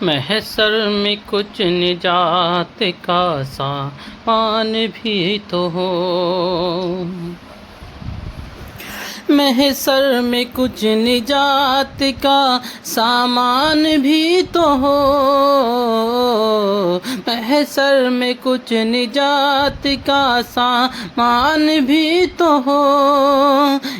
محشر میں کچھ نجات کا سامان بھی تو ہو، محشر میں کچھ نجات کا سامان بھی تو ہو، محشر میں کچھ نجات کا سامان بھی تو ہو،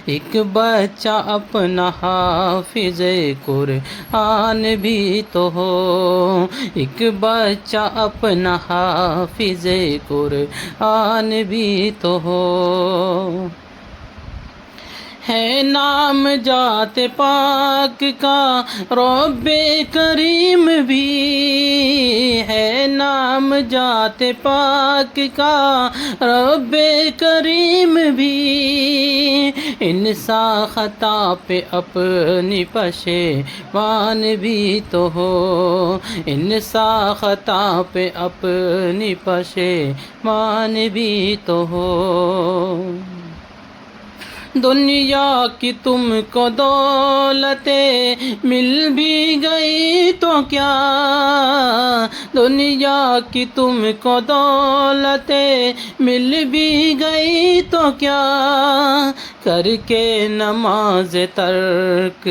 ایک بچہ اپنا حافظ قرآن بھی تو ہو، ایک بچہ اپنا حافظ قرآن بھی تو ہو، ہے نام ذات پاک کا رب کریم بھی، ہے نام ذات پاک کا رب کریم بھی، انسان خطا پہ اپنی پشیمان بھی تو ہو، انسان خطا پہ اپنی پشیمان بھی تو ہو، دنیا کی تم کو دولتیں مل بھی گئی تو کیا، دنیا کی تم کو دولتیں مل بھی گئی تو کیا، کر کے نماز ترک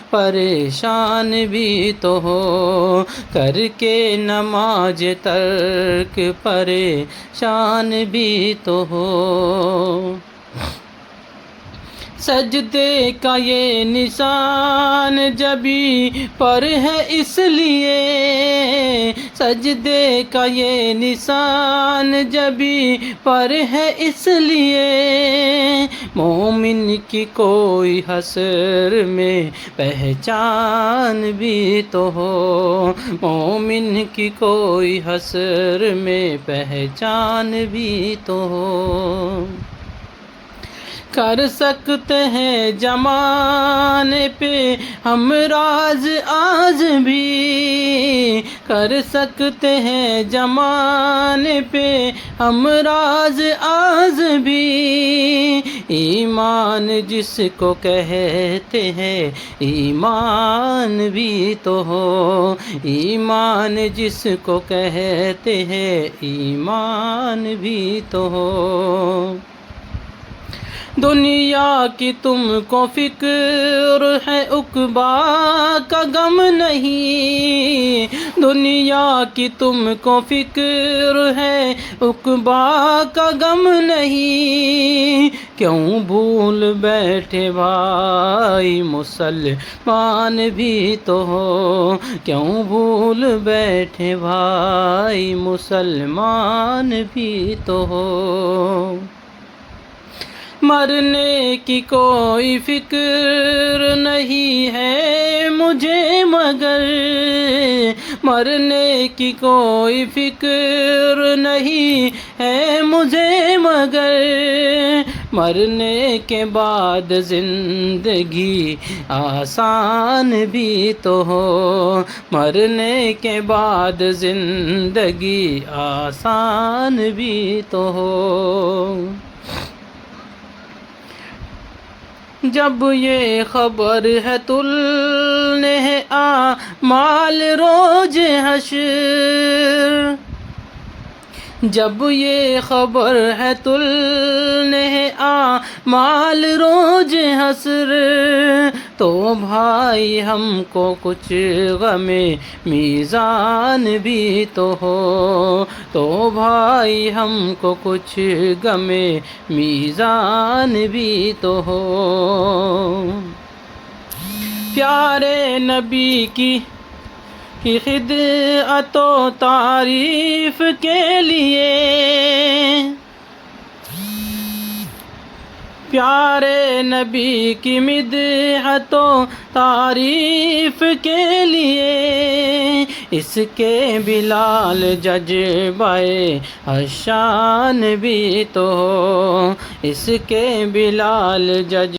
پریشان بھی تو ہو، کر کے نماز ترک پریشان بھی تو ہو، سجدے کا یہ نشان جبھی پر ہے اس لیے، سجدے کا یہ نشان جبھی پر ہے اس لیے، مومن کی کوئی حشر میں پہچان بھی تو ہو، مومن کی کوئی حشر میں پہچان بھی تو ہو، کر سکتے ہیں زمانے پہ ہم راز آج بھی، کر سکتے ہیں زمانے پہ ہم راز آج بھی، ایمان جس کو کہتے ہیں ایمان بھی تو ہو، ایمان جس کو کہتے ہیں ایمان بھی تو ہو، دنیا کی تم کو فکر ہے عقبیٰ کا غم نہیں، دنیا کی تم کو فکر ہے عقبیٰ کا غم نہیں، کیوں بھول بیٹھے بھائی مسلمان بھی تو ہو، کیوں بھول بیٹھے بھائی مسلمان بھی تو ہو، مرنے کی کوئی فکر نہیں ہے مجھے مگر، مرنے کی کوئی فکر نہیں ہے مجھے مگر، مرنے کے بعد زندگی آسان بھی تو ہو، مرنے کے بعد زندگی آسان بھی تو ہو، جب یہ خبر ہے تلنے اعمال روز حشر، جب یہ خبر ہے تلنے اعمال روز حشر، تو بھائی ہم کو کچھ غم میزان بھی تو ہو، تو بھائی ہم کو کچھ غم میزان بھی تو ہو، پیارے نبی کی خدمت و تعریف کے لیے، پیارے نبی کی مدحت و تعریف کے لیے، اس کے بلال جذبہ الشان بھی تو ہو، اس کے بلال